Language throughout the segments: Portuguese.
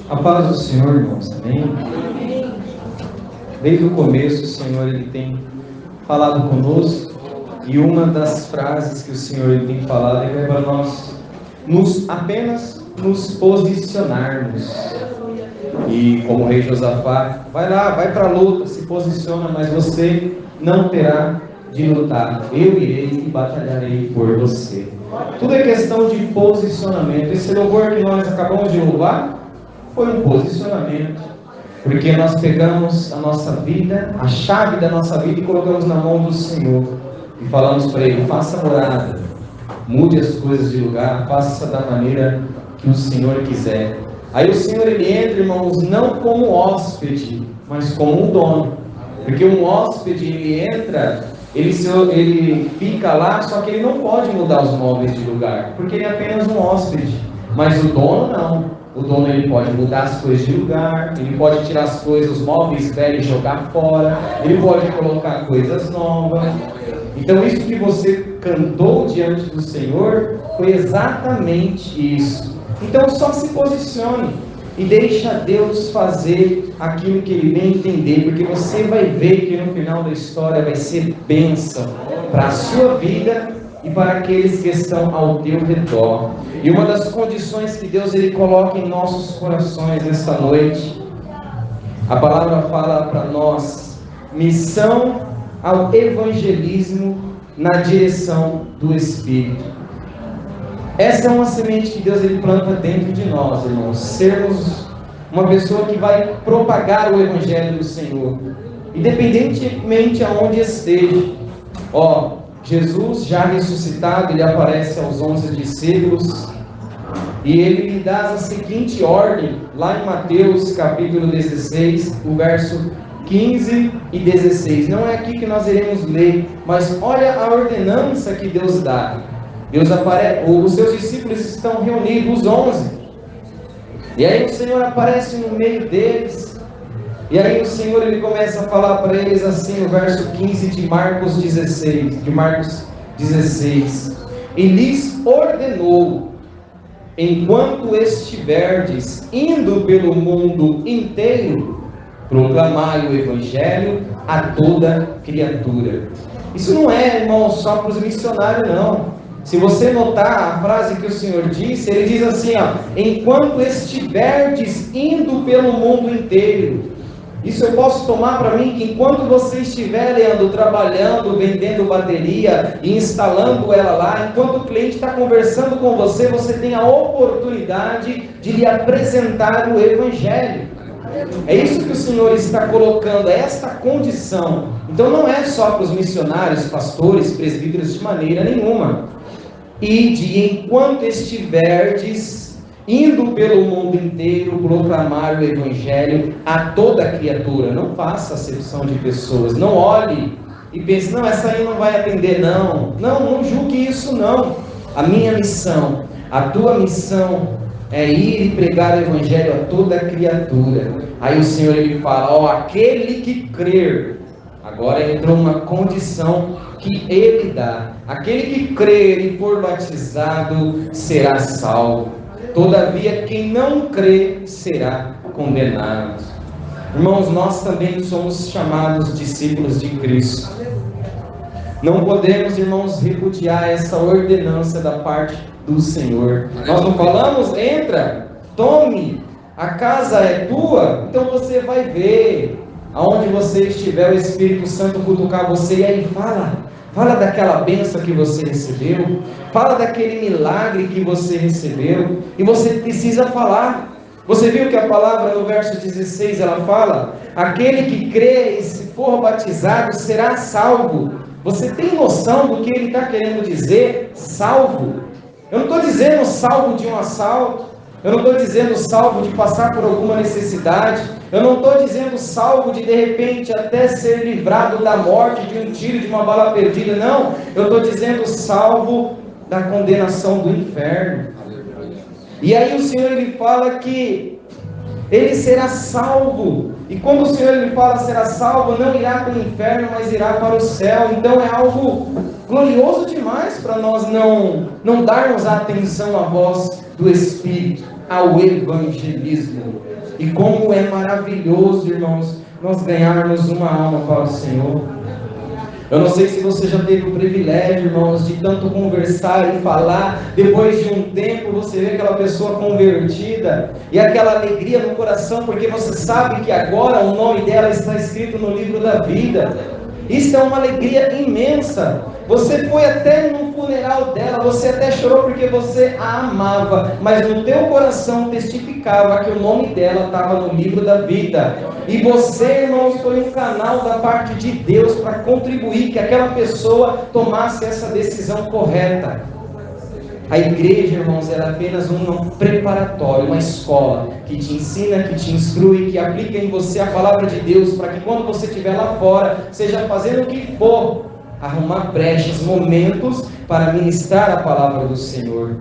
A paz do Senhor, irmãos, amém? Desde o começo, o Senhor ele tem falado conosco, e uma das frases que o Senhor ele tem falado é para nós apenas nos posicionarmos. E como o rei Josafá, vai lá, vai para a luta, se posiciona, mas você não terá de lutar. Eu irei e batalharei por você. Tudo é questão de posicionamento. Esse louvor que nós acabamos de louvar foi um posicionamento, porque nós pegamos a nossa vida, a chave da nossa vida, e colocamos na mão do Senhor e falamos para Ele: faça morada, mude as coisas de lugar, faça da maneira que o Senhor quiser. Aí o Senhor ele entra, irmãos, não como hóspede, mas como um dono, porque um hóspede ele entra, ele fica lá, só que ele não pode mudar os móveis de lugar, porque ele é apenas um hóspede. Mas o dono não. O dono ele pode mudar as coisas de lugar, ele pode tirar as coisas, os móveis velhos e jogar fora, ele pode colocar coisas novas. Então isso que você cantou diante do Senhor foi exatamente isso. Então só se posicione e deixa Deus fazer aquilo que Ele bem entender, porque você vai ver que no final da história vai ser bênção para a sua vida e para aqueles que estão ao teu redor. E uma das condições que Deus ele coloca em nossos corações nesta noite, a palavra fala para nós: missão ao evangelismo na direção do Espírito. Essa é uma semente que Deus ele planta dentro de nós, irmãos. Sermos uma pessoa que vai propagar o Evangelho do Senhor, independentemente aonde esteja. Jesus já ressuscitado, ele aparece aos 11 discípulos e ele lhe dá a seguinte ordem, lá em Mateus capítulo 16, o verso 15 e 16. Não é aqui que nós iremos ler, mas olha a ordenança que Deus dá. Deus aparece, os seus discípulos estão reunidos, os 11, e aí o Senhor aparece no meio deles. E aí o Senhor ele começa a falar para eles assim, no verso 15 de Marcos 16, e lhes ordenou: enquanto estiverdes indo pelo mundo inteiro, proclamai o Evangelho a toda criatura. Isso não é, irmão, só para os missionários, não. Se você notar a frase que o Senhor disse, ele diz assim, enquanto estiverdes indo pelo mundo inteiro. Isso eu posso tomar para mim que enquanto você estiver, Leandro, trabalhando, vendendo bateria e instalando ela lá, enquanto o cliente está conversando com você, você tem a oportunidade de lhe apresentar o Evangelho. É isso que o Senhor está colocando, é esta condição. Então não é só para os missionários, pastores, presbíteros, de maneira nenhuma. Ide enquanto estiverdes indo pelo mundo inteiro proclamar o Evangelho a toda criatura. Não faça acepção de pessoas, não olhe e pense, não, essa aí não vai atender, não julgue isso não. A minha missão, a tua missão é ir e pregar o Evangelho a toda criatura. Aí o Senhor ele fala, aquele que crer, agora entrou uma condição que Ele dá, aquele que crer e for batizado será salvo. Todavia, quem não crê será condenado. Irmãos, nós também somos chamados discípulos de Cristo. Não podemos, irmãos, repudiar essa ordenança da parte do Senhor. Nós não falamos, entra, tome, a casa é tua, então você vai ver. Aonde você estiver, o Espírito Santo cutucar você, e aí fala daquela bênção que você recebeu, fala daquele milagre que você recebeu, e você precisa falar. Você viu que a palavra no verso 16, ela fala, aquele que crê e se for batizado será salvo. Você tem noção do que ele está querendo dizer, salvo? Eu não estou dizendo salvo de um assalto, eu não estou dizendo salvo de passar por alguma necessidade, eu não estou dizendo salvo de repente até ser livrado da morte, de um tiro, de uma bala perdida, não. Eu estou dizendo salvo da condenação do inferno. E aí o Senhor ele fala que ele será salvo. E quando o Senhor ele fala será salvo, não irá para o inferno, mas irá para o céu. Então é algo glorioso demais para nós não darmos a atenção à voz do Espírito. ao evangelismo. E como é maravilhoso, irmãos, nós ganharmos uma alma para o Senhor. Eu não sei se você já teve o privilégio, irmãos, de tanto conversar e falar, depois de um tempo você vê aquela pessoa convertida, e aquela alegria no coração, porque você sabe que agora o nome dela está escrito no livro da vida. Isso é uma alegria imensa. Você foi até no funeral dela, você até chorou porque você a amava, mas no teu coração testificava que o nome dela estava no livro da vida. E você, irmãos, foi um canal da parte de Deus para contribuir que aquela pessoa tomasse essa decisão correta. A igreja, irmãos, era apenas um preparatório, uma escola que te ensina, que te instrui, que aplica em você a palavra de Deus, para que quando você estiver lá fora, seja fazendo o que for, arrumar brechas, momentos para ministrar a palavra do Senhor.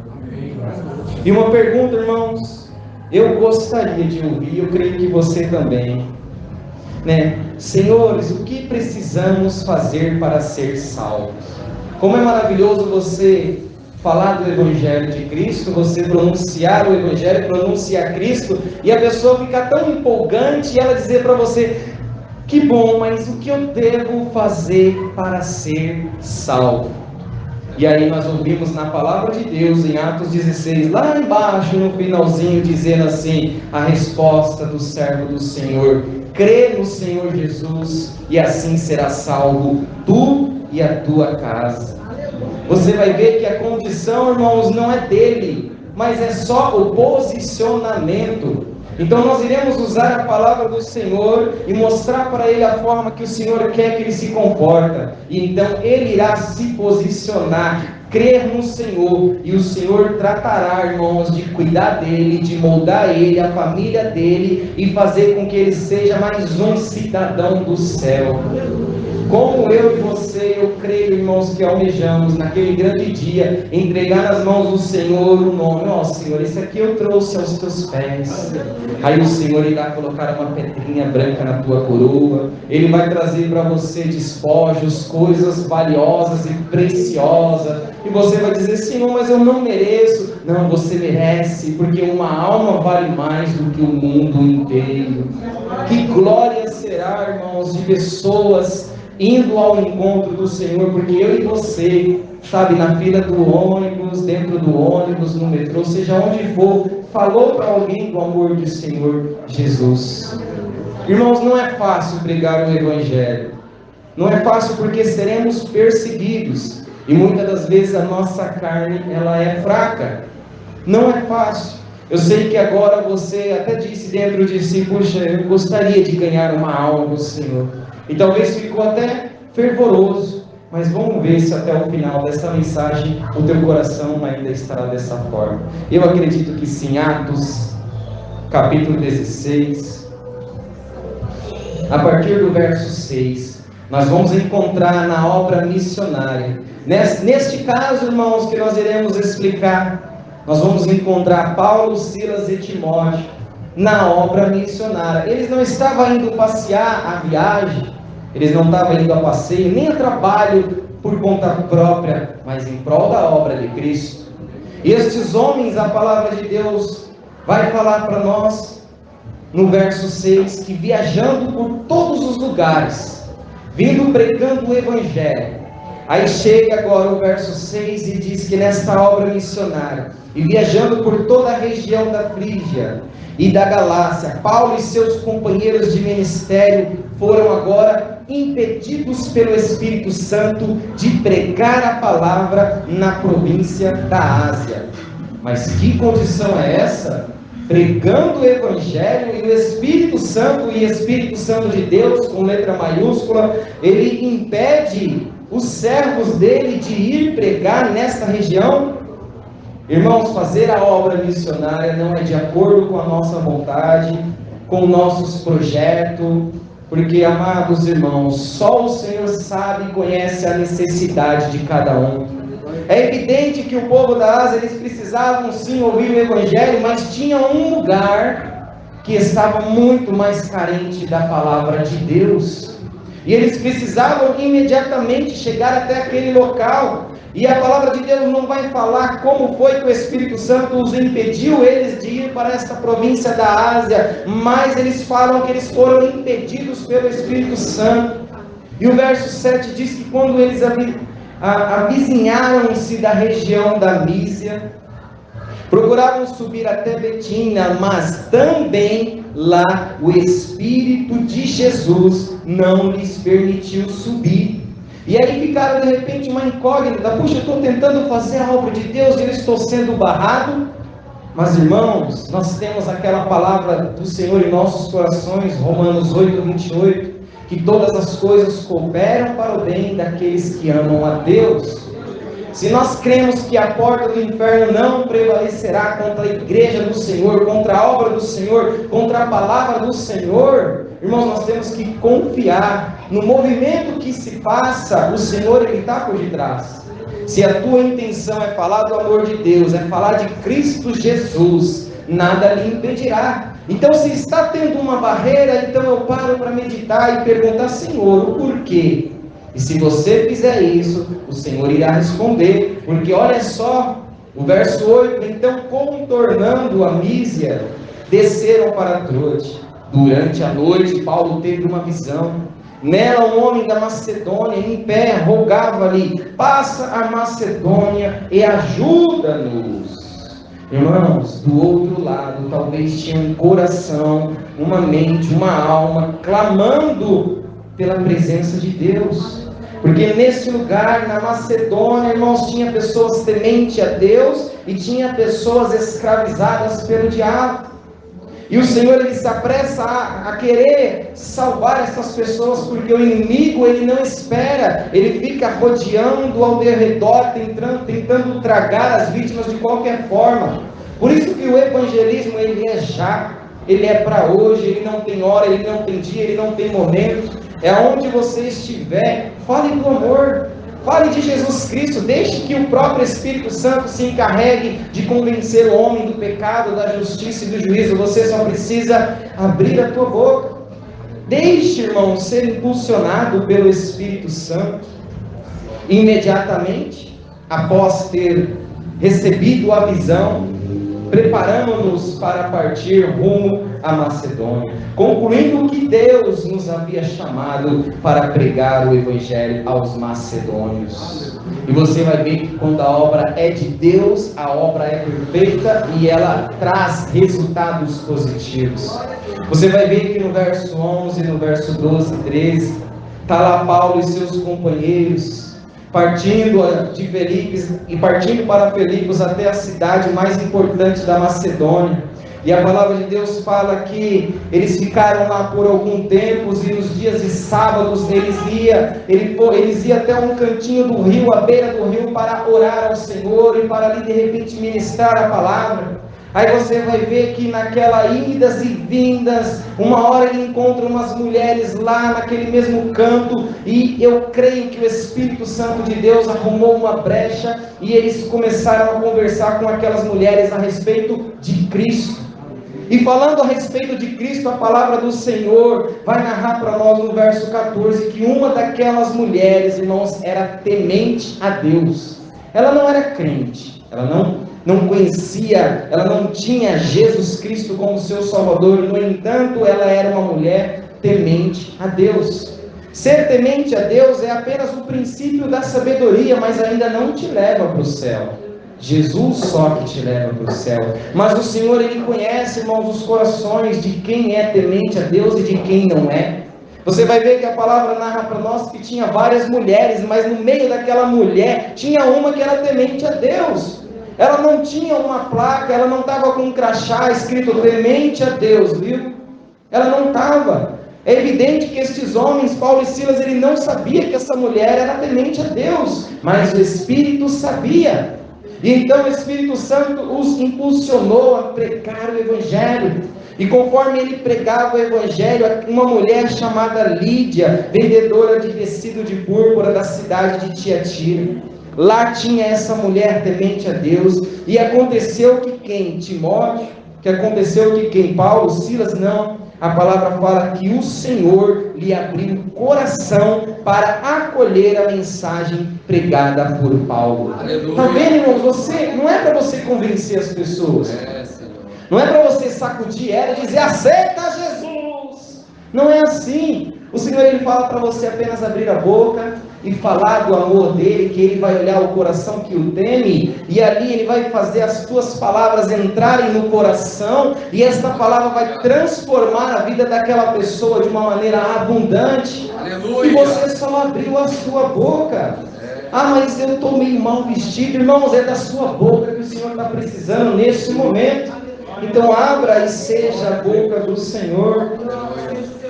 E uma pergunta, irmãos, eu gostaria de ouvir, eu creio que você também, né? Senhores, o que precisamos fazer para ser salvos? Como é maravilhoso você falar do Evangelho de Cristo, você pronunciar o Evangelho, pronunciar Cristo, e a pessoa ficar tão empolgante e ela dizer para você: que bom, mas o que eu devo fazer para ser salvo? E aí nós ouvimos na palavra de Deus, em Atos 16, lá embaixo, no finalzinho, dizendo assim, a resposta do servo do Senhor: crê no Senhor Jesus, e assim será salvo tu e a tua casa. Você vai ver que a condição, irmãos, não é dele, mas é só o posicionamento. Então nós iremos usar a palavra do Senhor e mostrar para ele a forma que o Senhor quer que ele se comporta. E então ele irá se posicionar, crer no Senhor, e o Senhor tratará, irmãos, de cuidar dele, de moldar ele, a família dele, e fazer com que ele seja mais um cidadão do céu. Como eu e você, eu creio, irmãos, que almejamos naquele grande dia entregar nas mãos do Senhor o nome. Ó, Senhor, esse aqui eu trouxe aos teus pés. Aí o Senhor irá colocar uma pedrinha branca na tua coroa. Ele vai trazer para você despojos, coisas valiosas e preciosas. E você vai dizer: Senhor, mas eu não mereço. Não, você merece, porque uma alma vale mais do que o mundo inteiro. Que glória será, irmãos, de pessoas indo ao encontro do Senhor, porque eu e você, sabe, na fila do ônibus, dentro do ônibus, no metrô, seja onde for, falou para alguém do amor do Senhor Jesus. Irmãos, não é fácil pregar o Evangelho, não é fácil porque seremos perseguidos, e muitas das vezes a nossa carne, ela é fraca, não é fácil. Eu sei que agora você até disse dentro de si: puxa, eu gostaria de ganhar uma alma do Senhor. E talvez ficou até fervoroso, mas vamos ver se até o final dessa mensagem o teu coração ainda estará dessa forma. Eu acredito que sim. Atos, capítulo 16, a partir do verso 6, nós vamos encontrar na obra missionária. Neste caso, irmãos, que nós iremos explicar, nós vamos encontrar Paulo, Silas e Timóteo na obra missionária. Eles não estavam indo passear a viagem, eles não estavam indo a passeio, nem a trabalho por conta própria, mas em prol da obra de Cristo. E estes homens, a palavra de Deus vai falar para nós, no verso 6, que viajando por todos os lugares, vindo pregando o Evangelho. Aí chega agora o verso 6 e diz que nesta obra missionária, e viajando por toda a região da Frígia e da Galácia, Paulo e seus companheiros de ministério foram agora impedidos pelo Espírito Santo de pregar a palavra na província da Ásia. Mas que condição é essa? Pregando o Evangelho, e o Espírito Santo, e Espírito Santo de Deus, com letra maiúscula, ele impede os servos dele de ir pregar nesta região. Irmãos, fazer a obra missionária não é de acordo com a nossa vontade, com nossos projetos, porque, amados irmãos, só o Senhor sabe e conhece a necessidade de cada um. É evidente que o povo da Ásia, eles precisavam sim ouvir o Evangelho, mas tinha um lugar que estava muito mais carente da palavra de Deus, e eles precisavam imediatamente chegar até aquele local. E a palavra de Deus não vai falar como foi que o Espírito Santo os impediu eles de ir para esta província da Ásia, mas eles falam que eles foram impedidos pelo Espírito Santo. E o verso 7 diz que quando eles avizinharam-se da região da Mísia, procuravam subir até Betina, mas também lá o Espírito de Jesus não lhes permitiu subir. E aí ficaram de repente uma incógnita: puxa, eu estou tentando fazer a obra de Deus e eu estou sendo barrado. Mas irmãos, nós temos aquela palavra do Senhor em nossos corações, Romanos 8, 28, que todas as coisas cooperam para o bem daqueles que amam a Deus. Se nós cremos que a porta do inferno não prevalecerá contra a igreja do Senhor, contra a obra do Senhor, contra a palavra do Senhor, irmãos, nós temos que confiar no movimento que se passa. O Senhor, Ele está por detrás. Se a tua intenção é falar do amor de Deus, é falar de Cristo Jesus, nada lhe impedirá. Então, se está tendo uma barreira, então eu paro para meditar e perguntar: Senhor, o porquê? E se você fizer isso, o Senhor irá responder, porque olha só, o verso 8, então contornando a Mísia, desceram para Troade. Durante a noite, Paulo teve uma visão. Nela um homem da Macedônia, em pé, rogava-lhe: passa a Macedônia e ajuda-nos. Irmãos, do outro lado, talvez tinha um coração, uma mente, uma alma, clamando pela presença de Deus. Porque nesse lugar, na Macedônia, irmãos, tinha pessoas tementes a Deus e tinha pessoas escravizadas pelo diabo. E o Senhor, Ele se apressa a querer salvar essas pessoas, porque o inimigo, ele não espera, ele fica rodeando ao redor, tentando tragar as vítimas de qualquer forma. Por isso que o evangelismo, ele é já, ele é para hoje, ele não tem hora, ele não tem dia, ele não tem momento. É onde você estiver, fale do amor, fale de Jesus Cristo, deixe que o próprio Espírito Santo se encarregue de convencer o homem do pecado, da justiça e do juízo. Você só precisa abrir a tua boca. Deixe, irmão, ser impulsionado pelo Espírito Santo. Imediatamente, após ter recebido a visão, preparamos-nos para partir rumo à Macedônia, concluindo que Deus nos havia chamado para pregar o Evangelho aos macedônios. E você vai ver que quando a obra é de Deus, a obra é perfeita e ela traz resultados positivos. Você vai ver que no verso 11, no verso 12 e 13, está lá Paulo e seus companheiros, partindo de Filipos e partindo para Filipos até a cidade mais importante da Macedônia. E a palavra de Deus fala que eles ficaram lá por algum tempo, e nos dias de sábados eles iam até um cantinho do rio, à beira do rio, para orar ao Senhor e para ali de repente ministrar a palavra. Aí você vai ver que naquela idas e vindas, uma hora ele encontra umas mulheres lá naquele mesmo canto, e eu creio que o Espírito Santo de Deus arrumou uma brecha, e eles começaram a conversar com aquelas mulheres a respeito de Cristo. E falando a respeito de Cristo, a palavra do Senhor vai narrar para nós no verso 14, que uma daquelas mulheres, irmãos, era temente a Deus. Ela não era crente, ela não conhecia, ela não tinha Jesus Cristo como seu Salvador. No entanto, ela era uma mulher temente a Deus. Ser temente a Deus é apenas o princípio da sabedoria, mas ainda não te leva para o céu. Jesus só que te leva para o céu. Mas o Senhor, Ele conhece, irmãos, os corações de quem é temente a Deus e de quem não é. Você vai ver que a palavra narra para nós que tinha várias mulheres, mas no meio daquela mulher tinha uma que era temente a Deus. Ela não tinha uma placa, ela não estava com um crachá escrito temente a Deus, viu? Ela não estava. É evidente que estes homens, Paulo e Silas, ele não sabia que essa mulher era temente a Deus, mas o Espírito sabia. E então o Espírito Santo os impulsionou a pregar o Evangelho. E conforme ele pregava o Evangelho, uma mulher chamada Lídia, vendedora de tecido de púrpura da cidade de Tiatira, lá tinha essa mulher temente a Deus. E aconteceu que quem? Timóteo? Que aconteceu que quem? Paulo, Silas? Não. a palavra fala que o Senhor lhe abriu o coração para acolher a mensagem pregada por Paulo. Está vendo, irmãos? Não é para você convencer as pessoas, não é para você sacudir ela e dizer: aceita Jesus. Não é assim. O Senhor, Ele fala para você apenas abrir a boca e falar do amor dele, que Ele vai olhar o coração que o teme, e ali Ele vai fazer as tuas palavras entrarem no coração, e esta palavra vai transformar a vida daquela pessoa de uma maneira abundante. Aleluia. E você só abriu a sua boca. Ah, mas eu estou meio mal vestido. Irmãos, é da sua boca que o Senhor está precisando nesse momento. Então abra e seja a boca do Senhor.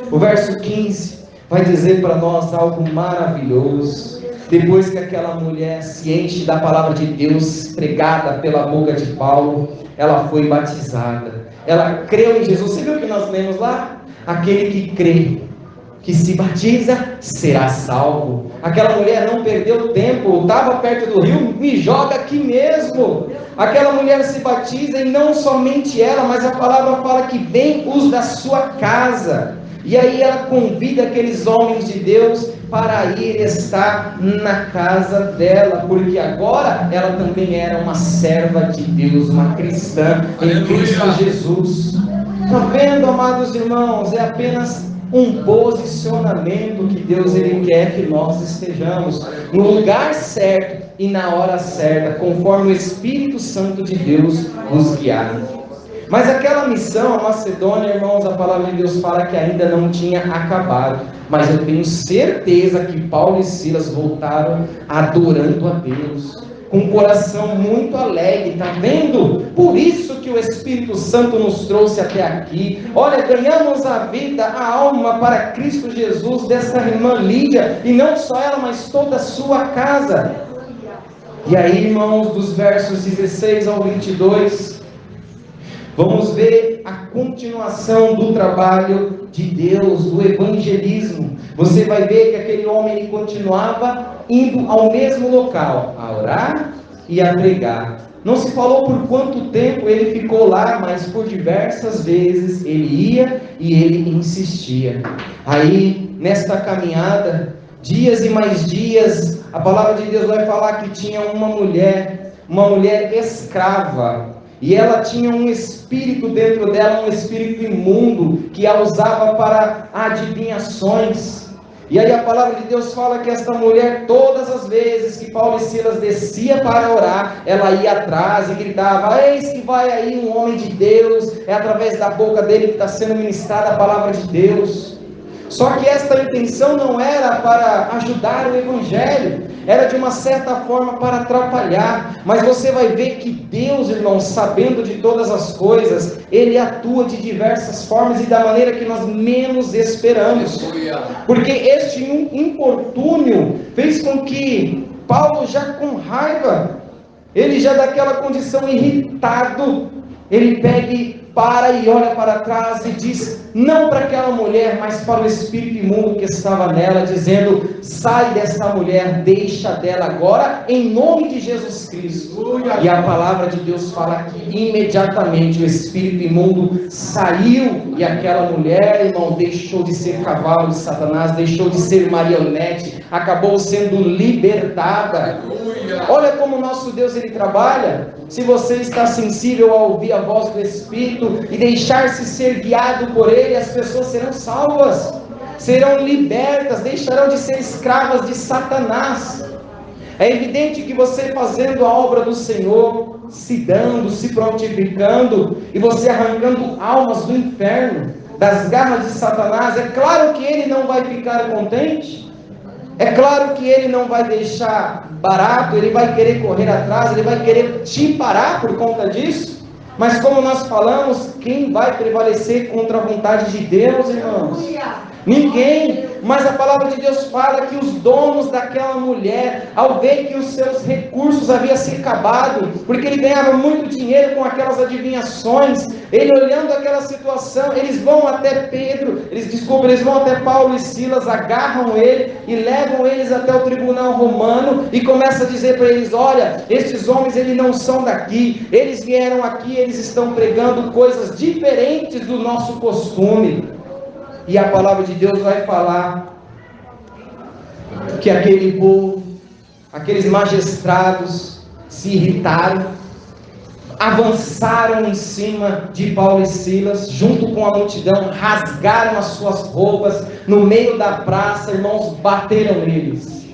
O verso 15 vai dizer para nós algo maravilhoso. Depois que aquela mulher se enche da palavra de Deus pregada pela boca de Paulo, ela foi batizada. Ela creu em Jesus. Você viu o que nós lemos lá? Aquele que crê, que se batiza, será salvo. Aquela mulher não perdeu tempo, estava perto do rio, me joga aqui mesmo. Aquela mulher se batiza, e não somente ela, mas a palavra fala que vem os da sua casa. E aí ela convida aqueles homens de Deus para ir estar na casa dela, porque agora ela também era uma serva de Deus, uma cristã em Cristo Jesus. Está vendo, amados irmãos? É apenas um posicionamento que Deus Ele quer que nós estejamos no lugar certo e na hora certa, conforme o Espírito Santo de Deus nos guiar. Mas aquela missão, a Macedônia, irmãos, a palavra de Deus fala que ainda não tinha acabado. Mas eu tenho certeza que Paulo e Silas voltaram adorando a Deus, com um coração muito alegre, está vendo? Por isso que o Espírito Santo nos trouxe até aqui. Olha, ganhamos a vida, a alma para Cristo Jesus dessa irmã Lídia, e não só ela, mas toda a sua casa. E aí, irmãos, dos versos 16 ao 22, vamos ver a continuação do trabalho de Deus, do evangelismo. Você vai ver que aquele homem ele continuava indo ao mesmo local, a orar e a pregar. Não se falou por quanto tempo ele ficou lá, mas por diversas vezes ele ia e ele insistia. Aí, nesta caminhada, dias e mais dias, a palavra de Deus vai falar que tinha uma mulher escrava, e ela tinha um espírito dentro dela, um espírito imundo, que a usava para adivinhações. E aí a palavra de Deus fala que esta mulher, todas as vezes que Paulo e Silas descia para orar, ela ia atrás e gritava: eis que vai aí um homem de Deus, é através da boca dele que está sendo ministrada a palavra de Deus. Só que esta intenção não era para ajudar o evangelho, era de uma certa forma para atrapalhar. Mas você vai ver que Deus, irmão, sabendo de todas as coisas, Ele atua de diversas formas e da maneira que nós menos esperamos. Porque este importúnio fez com que Paulo, já com raiva, ele já daquela condição irritado, ele pegue, para e olha para trás e diz, não para aquela mulher, mas para o espírito imundo que estava nela, dizendo: sai desta mulher, deixa dela agora, em nome de Jesus Cristo. E a palavra de Deus fala que imediatamente o espírito imundo saiu, e aquela mulher, irmão, deixou de ser cavalo de Satanás, deixou de ser marionete, acabou sendo libertada. Olha como o nosso Deus ele trabalha. Se você está sensível a ouvir a voz do Espírito e deixar-se ser guiado por Ele, as pessoas serão salvas, serão libertas, deixarão de ser escravas de Satanás. É evidente que você fazendo a obra do Senhor, se dando, se prontificando, e você arrancando almas do inferno, das garras de Satanás, é claro que Ele não vai ficar contente. É claro que Ele não vai deixar barato, Ele vai querer correr atrás, Ele vai querer te parar por conta disso. Mas como nós falamos, quem vai prevalecer contra a vontade de Deus, irmãos? Ninguém. Mas a palavra de Deus fala que os donos daquela mulher, ao ver que os seus recursos haviam se acabado, porque ele ganhava muito dinheiro com aquelas adivinhações, ele olhando aquela situação, eles vão até eles vão até Paulo e Silas, agarram ele e levam eles até o tribunal romano e começam a dizer para eles: olha, estes homens eles não são daqui, eles vieram aqui, eles estão pregando coisas diferentes do nosso costume. E a palavra de Deus vai falar que aquele povo, aqueles magistrados se irritaram, avançaram em cima de Paulo e Silas, junto com a multidão, rasgaram as suas roupas, no meio da praça, irmãos, bateram eles,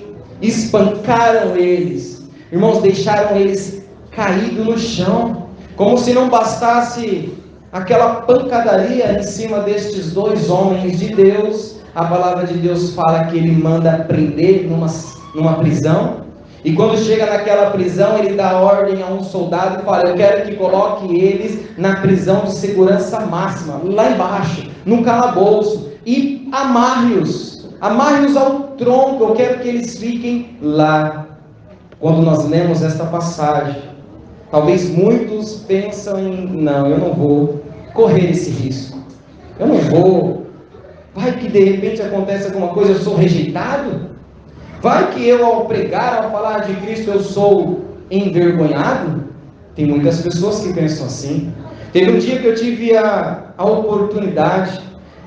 espancaram eles, irmãos, deixaram eles caídos no chão, como se não bastasse aquela pancadaria em cima destes dois homens de Deus. A palavra de Deus fala que ele manda prender numa prisão, e quando chega naquela prisão, ele dá ordem a um soldado e fala: eu quero que coloque eles na prisão de segurança máxima, lá embaixo, no calabouço, e amarre-os ao tronco, eu quero que eles fiquem lá. Quando nós lemos esta passagem, talvez muitos pensam em: não, eu não vou correr esse risco, eu não vou, vai que de repente acontece alguma coisa, eu sou rejeitado, vai que eu, ao pregar, ao falar de Cristo, eu sou envergonhado. Tem muitas pessoas que pensam assim. Teve um dia que eu tive a oportunidade,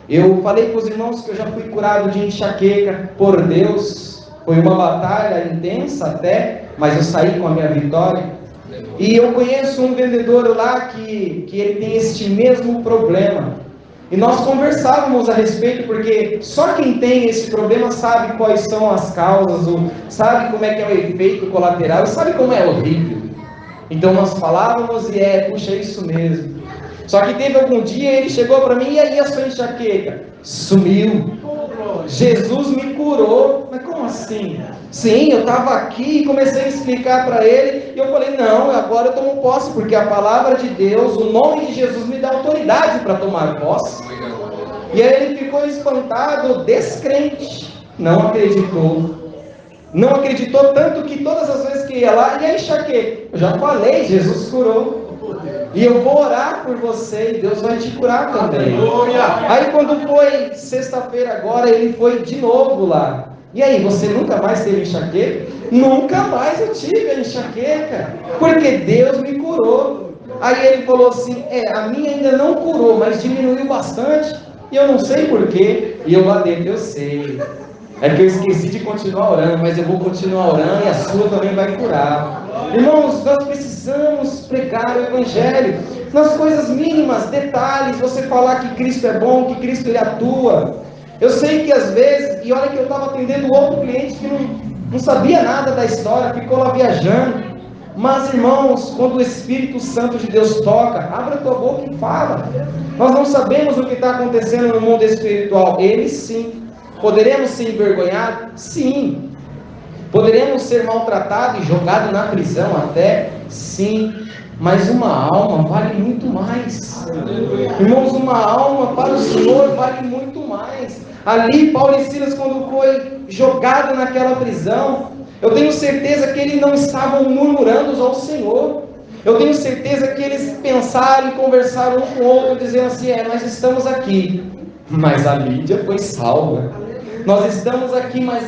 eu falei para os irmãos que eu já fui curado de enxaqueca por Deus, foi uma batalha intensa até, mas eu saí com a minha vitória. E eu conheço um vendedor lá que ele tem este mesmo problema. E nós conversávamos a respeito, porque só quem tem esse problema sabe quais são as causas, sabe como é que é o efeito colateral, e sabe como é horrível. Então nós falávamos e puxa, é isso mesmo. Só que teve algum dia, ele chegou para mim: e aí a sua enxaqueca? Sumiu. Jesus me curou. Mas como assim? Sim, eu estava aqui e comecei a explicar para ele, e eu falei: não, agora eu tomo posse, porque a palavra de Deus, o nome de Jesus me dá autoridade para tomar posse. E aí ele ficou espantado, descrente, não acreditou. Não acreditou, tanto que todas as vezes que ia lá, e a enxaqueca? Eu já falei, Jesus curou. E eu vou orar por você e Deus vai te curar também. Aí quando foi sexta-feira agora, ele foi de novo lá. E aí, você nunca mais teve enxaqueca? Nunca mais eu tive a enxaqueca, porque Deus me curou. Aí ele falou assim: a minha ainda não curou, mas diminuiu bastante, e eu não sei porquê. E eu lá dentro: eu sei, é que eu esqueci de continuar orando, mas eu vou continuar orando e a sua também vai curar. Irmãos, nós precisamos pregar o Evangelho nas coisas mínimas, detalhes. Você falar que Cristo é bom, que Cristo ele atua. Eu sei que às vezes, e olha que eu estava atendendo outro cliente que não sabia nada da história, ficou lá viajando. Mas irmãos, quando o Espírito Santo de Deus toca, abre a tua boca e fala. Nós não sabemos o que está acontecendo no mundo espiritual. Ele sim. Poderemos ser envergonhados? Sim. Poderemos ser maltratados e jogados na prisão até? Sim. Mas uma alma vale muito mais. Irmãos, uma alma para o Senhor vale muito mais. Ali, Paulo e Silas, quando foi jogado naquela prisão, eu tenho certeza que eles não estavam murmurando ao Senhor. Eu tenho certeza que eles pensaram e conversaram um com o outro, dizendo assim: nós estamos aqui, mas a Lídia foi salva. Nós estamos aqui, mas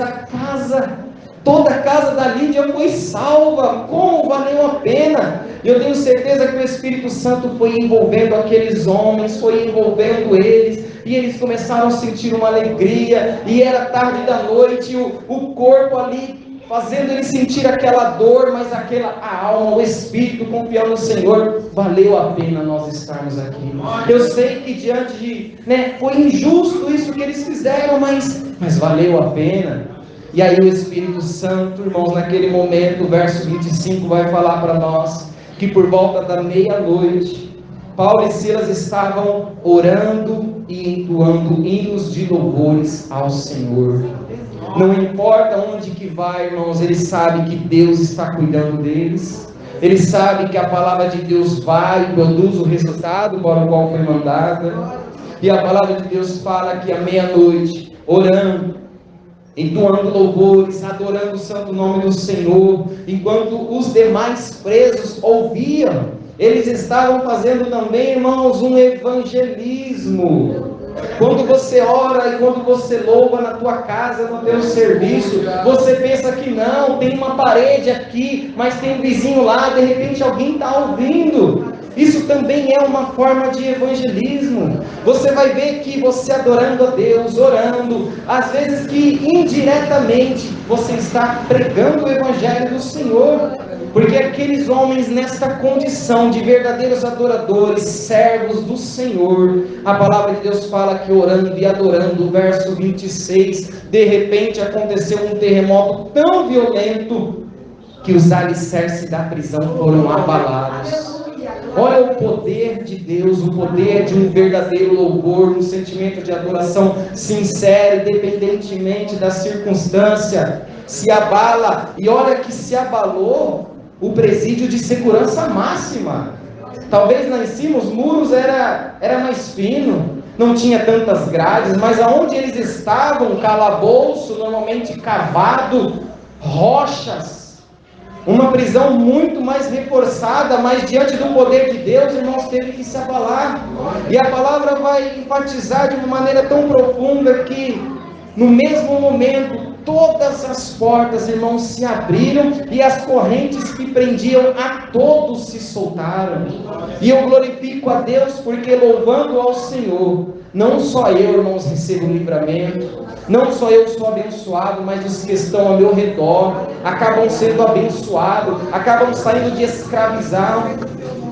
toda a casa da Lídia foi salva. Como valeu a pena? E eu tenho certeza que o Espírito Santo foi envolvendo aqueles homens, foi envolvendo eles, e eles começaram a sentir uma alegria, e era tarde da noite, o corpo ali fazendo eles sentir aquela dor, mas a alma, o Espírito confiando no Senhor. Valeu a pena nós estarmos aqui. Eu sei que diante de, foi injusto isso que eles fizeram, mas valeu a pena. E aí o Espírito Santo, irmãos, naquele momento, o verso 25 vai falar para nós, que por volta da meia-noite, Paulo e Silas estavam orando e entoando hinos de louvores ao Senhor. Não importa onde que vai, irmãos, eles sabem que Deus está cuidando deles. Eles sabem que a palavra de Deus vai e produz o resultado para o qual foi mandada. E a palavra de Deus fala que à meia-noite, orando, entoando louvores, adorando o santo nome do Senhor, enquanto os demais presos ouviam, eles estavam fazendo também, irmãos, um evangelismo. Quando você ora e quando você louva na tua casa, no teu serviço, você pensa que não, tem uma parede aqui, mas tem um vizinho lá, de repente alguém está ouvindo. Isso também é uma forma de evangelismo. Você vai ver que você adorando a Deus, orando, às vezes que indiretamente você está pregando o Evangelho do Senhor. Porque aqueles homens nesta condição de verdadeiros adoradores, servos do Senhor, a palavra de Deus fala que orando e adorando, verso 26, de repente aconteceu um terremoto tão violento que os alicerces da prisão foram abalados. Olha o poder de Deus, o poder de um verdadeiro louvor, um sentimento de adoração sincero, independentemente da circunstância, se abala, e olha que se abalou o presídio de segurança máxima. Talvez lá em cima os muros era mais fino, não tinha tantas grades, mas aonde eles estavam, calabouço, normalmente cavado, rochas, uma prisão muito mais reforçada, mas diante do poder de Deus, irmãos, teve que se abalar. E a palavra vai enfatizar de uma maneira tão profunda que, no mesmo momento, todas as portas, irmãos, se abriram e as correntes que prendiam a todos se soltaram. E eu glorifico a Deus, porque louvando ao Senhor, não só eu, irmãos, recebo livramento, não só eu sou abençoado, mas os que estão ao meu redor acabam sendo abençoados, acabam saindo de escravização.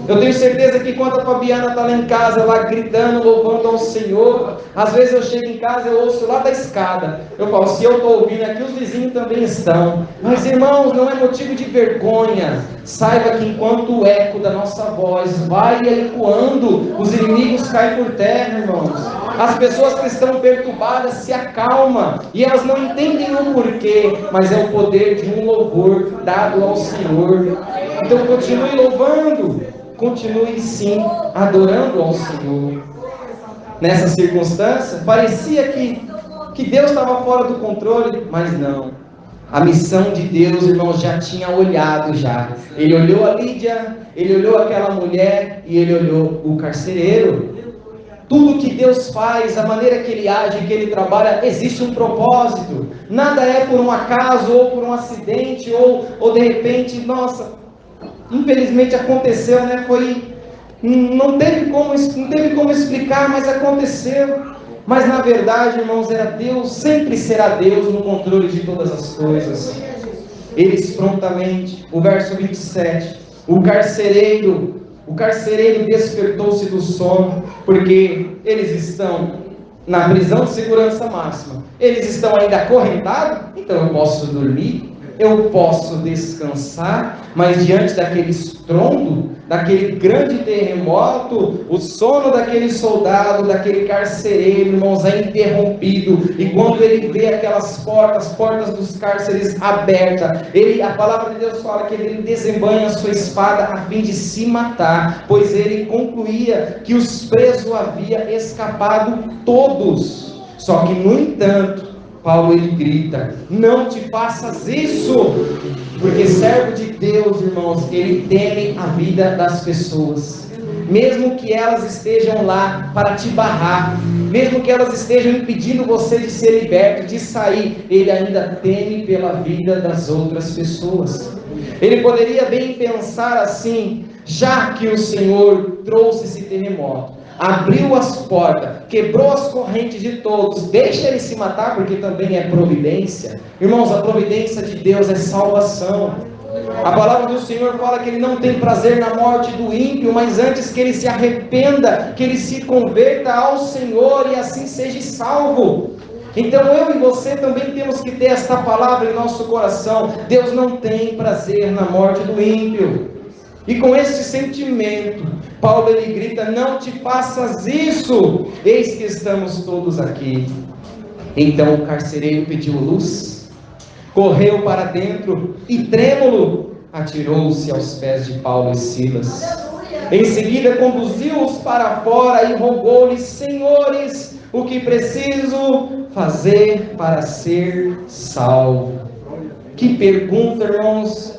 Eu tenho certeza que quando a Fabiana está lá em casa, lá gritando, louvando ao Senhor, às vezes eu chego em casa e eu ouço lá da escada. Eu falo, se eu estou ouvindo aqui, os vizinhos também estão. Mas irmãos, não é motivo de vergonha. Saiba que enquanto o eco da nossa voz vai ecoando, os inimigos caem por terra, irmãos. As pessoas que estão perturbadas se acalmam, e elas não entendem o porquê, mas é o poder de um louvor dado ao Senhor. Então continue louvando, continue sim adorando ao Senhor. Nessa circunstância, parecia que Deus estava fora do controle, mas não. A missão de Deus, irmãos, já tinha olhado já. Ele olhou a Lídia, ele olhou aquela mulher e ele olhou o carcereiro. Tudo que Deus faz, a maneira que Ele age, que Ele trabalha, existe um propósito. Nada é por um acaso, ou por um acidente, ou de repente, nossa, infelizmente aconteceu, né? Não teve como explicar, mas aconteceu. Mas na verdade, irmãos, era Deus, sempre será Deus no controle de todas as coisas. Eles prontamente, o verso 27, o carcereiro despertou-se do sono, porque eles estão na prisão de segurança máxima, eles estão ainda acorrentados, então eu posso dormir, eu posso descansar, mas diante daquele estrondo, daquele grande terremoto, o sono daquele soldado, daquele carcereiro, irmãos, é interrompido, e quando ele vê aquelas portas dos cárceres abertas, a palavra de Deus fala que ele desembanha a sua espada a fim de se matar, pois ele concluía que os presos haviam escapado todos. Só que, no entanto, Paulo ele grita, não te faças isso, porque servo de Deus, irmãos, ele teme a vida das pessoas, mesmo que elas estejam lá para te barrar, mesmo que elas estejam impedindo você de ser liberto, de sair, ele ainda teme pela vida das outras pessoas. Ele poderia bem pensar assim, já que o Senhor trouxe esse terremoto, abriu as portas, quebrou as correntes de todos, deixa ele se matar, porque também é providência. Irmãos, a providência de Deus é salvação. A palavra do Senhor fala que Ele não tem prazer na morte do ímpio, mas antes que ele se arrependa, que ele se converta ao Senhor e assim seja salvo. Então eu e você também temos que ter esta palavra em nosso coração. Deus não tem prazer na morte do ímpio. E com esse sentimento, Paulo ele grita, não te faças isso, eis que estamos todos aqui. Então o carcereiro pediu luz, correu para dentro e trêmulo, atirou-se aos pés de Paulo e Silas. Em seguida conduziu-os para fora e rogou-lhes, senhores, o que preciso fazer para ser salvo? Que pergunta, irmãos,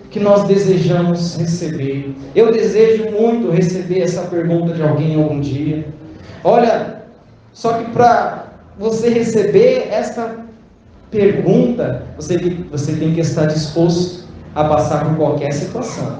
que nós desejamos receber. Eu desejo muito receber essa pergunta de alguém algum dia. Olha, só que para você receber esta pergunta, você tem que estar disposto. a passar por qualquer situação.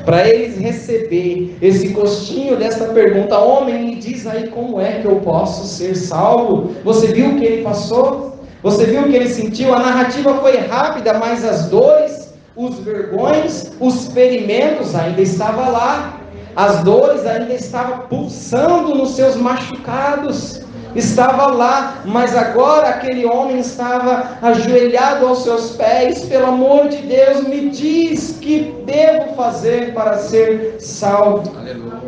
Para eles receber esse gostinho dessa pergunta: homem, me diz aí como é que eu posso ser salvo? Você viu o que ele passou? Você viu o que ele sentiu? A narrativa foi rápida, mas as dores, os vergões, os ferimentos ainda estavam lá. As dores ainda estavam pulsando nos seus machucados. Estava lá, mas agora aquele homem estava ajoelhado aos seus pés. Pelo amor de Deus, me diz que devo fazer para ser salvo. Aleluia.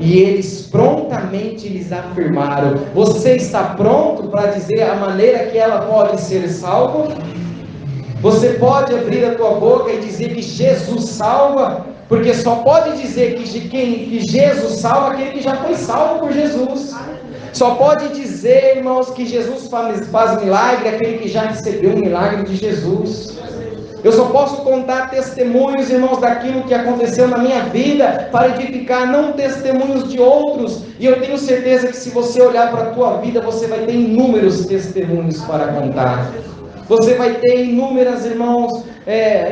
E eles prontamente lhes afirmaram: você está pronto para dizer a maneira que ela pode ser salva? Você pode abrir a tua boca e dizer que Jesus salva? Porque só pode dizer que Jesus salva aquele que já foi salvo por Jesus. Só pode dizer, irmãos, que Jesus faz milagre aquele que já recebeu o milagre de Jesus. Eu só posso contar testemunhos, irmãos, daquilo que aconteceu na minha vida, para edificar, não testemunhos de outros. E eu tenho certeza que se você olhar para a tua vida, você vai ter inúmeros testemunhos para contar. Você vai ter inúmeras, irmãos,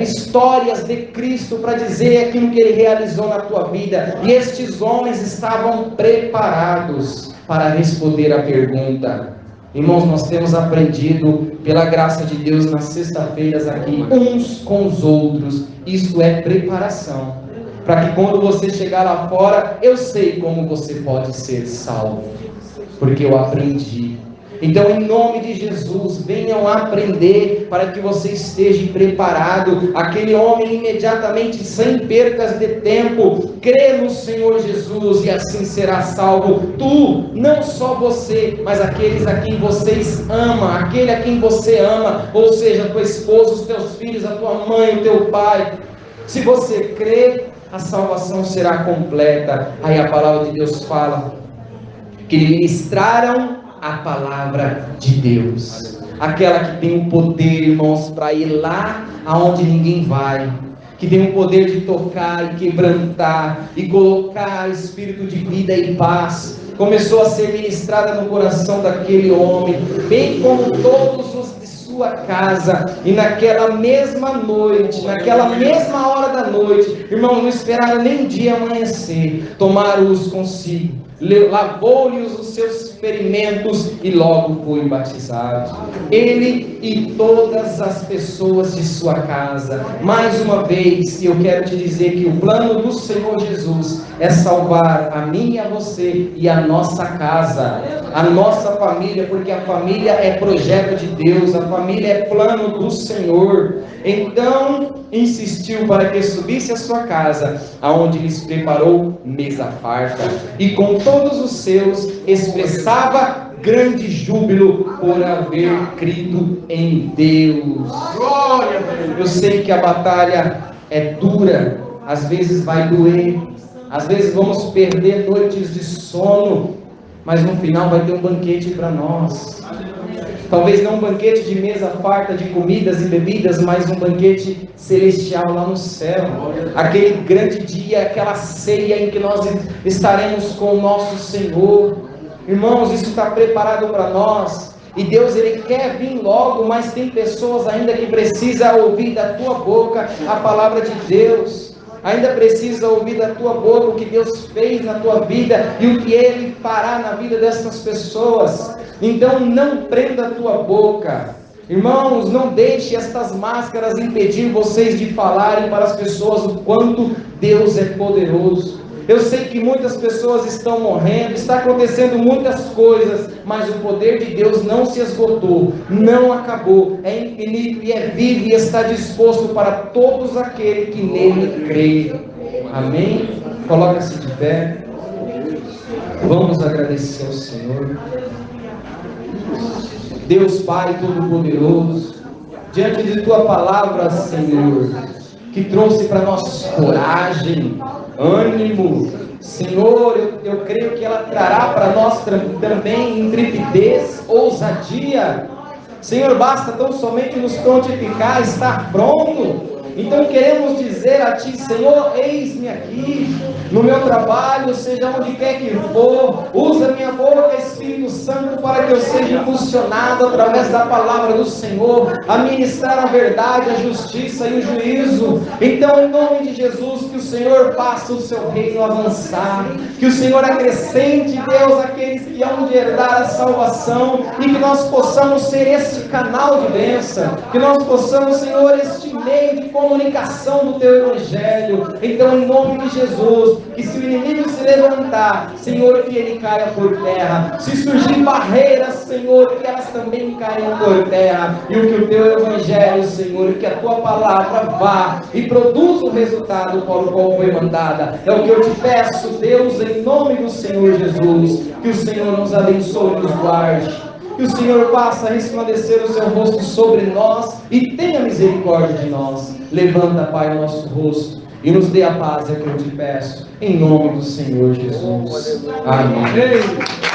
histórias de Cristo para dizer aquilo que Ele realizou na tua vida. E estes homens estavam preparados para responder a pergunta. Irmãos, nós temos aprendido pela graça de Deus nas sexta-feiras aqui, uns com os outros. Isso é preparação, para que quando você chegar lá fora, eu sei como você pode ser salvo, porque eu aprendi. Então, em nome de Jesus, venham aprender para que você esteja preparado. Aquele homem imediatamente, sem percas de tempo, crê no Senhor Jesus e assim será salvo. Tu, não só você, mas aqueles a quem vocês amam, aquele a quem você ama, ou seja, tua esposa, os teus filhos, a tua mãe, o teu pai. Se você crê, a salvação será completa. Aí a palavra de Deus fala que ministraram a palavra de Deus, aquela que tem o poder, irmãos, para ir lá aonde ninguém vai, que tem o poder de tocar e quebrantar e colocar espírito de vida e paz. Começou a ser ministrada no coração daquele homem, bem como todos os de sua casa. E naquela mesma noite, naquela mesma hora da noite, irmãos, não esperaram nem o dia amanhecer, tomaram-os consigo, lavou-lhes os seus ferimentos e logo foi batizado, ele e todas as pessoas de sua casa. Mais uma vez, eu quero te dizer que o plano do Senhor Jesus é salvar a mim e a você e a nossa casa, a nossa família, porque a família é projeto de Deus, a família é plano do Senhor. Então insistiu para que subisse a sua casa, aonde lhes preparou mesa farta, e com todos os seus expressava grande júbilo por haver crido em Deus. Glória a Deus. Eu sei que a batalha é dura, às vezes vai doer, às vezes vamos perder noites de sono, mas no final vai ter um banquete para nós. Talvez não um banquete de mesa farta de comidas e bebidas, mas um banquete celestial lá no céu. Aquele grande dia, aquela ceia em que nós estaremos com o nosso Senhor. Irmãos, isso está preparado para nós. E Deus, Ele quer vir logo, mas tem pessoas ainda que precisam ouvir da tua boca a palavra de Deus. Ainda precisa ouvir da tua boca o que Deus fez na tua vida e o que Ele fará na vida dessas pessoas. Então não prenda a tua boca. Irmãos, não deixe estas máscaras impedir vocês de falarem para as pessoas o quanto Deus é poderoso. Eu sei que muitas pessoas estão morrendo, está acontecendo muitas coisas, mas o poder de Deus não se esgotou, não acabou, é infinito e é vivo e está disposto para todos aqueles que nele creem. Amém? Coloca-se de pé. Vamos agradecer ao Senhor. Deus Pai Todo-Poderoso, diante de Tua Palavra, Senhor, que trouxe para nós coragem, ânimo, Senhor, eu creio que ela trará para nós também intrepidez, ousadia. Senhor, basta tão somente nos prontificar, estar pronto, Então queremos dizer a Ti, Senhor, eis-me aqui, no meu trabalho, seja onde quer que for, usa minha boca, Espírito Santo, para que eu seja impulsionado através da palavra do Senhor, a ministrar a verdade, a justiça e o juízo. Então, em nome de Jesus, que o Senhor faça o seu reino avançar, que o Senhor acrescente, Deus, aqueles que hão de herdar a salvação, e que nós possamos ser este canal de bênção, que nós possamos, Senhor, este meio de comunicação do Teu Evangelho. Então, em nome de Jesus, que se o inimigo se levantar, Senhor, que ele caia por terra. Se surgir barreiras, Senhor, que elas também caiam por terra. E o que o Teu Evangelho, Senhor, que a Tua palavra vá e produza o resultado para o qual foi mandada. É o que eu te peço, Deus, em nome do Senhor Jesus. Que o Senhor nos abençoe e nos guarde. Que o Senhor faça resplandecer o seu rosto sobre nós e tenha misericórdia de nós. Levanta, Pai, o nosso rosto e nos dê a paz, é que eu te peço, em nome do Senhor Jesus. Amém.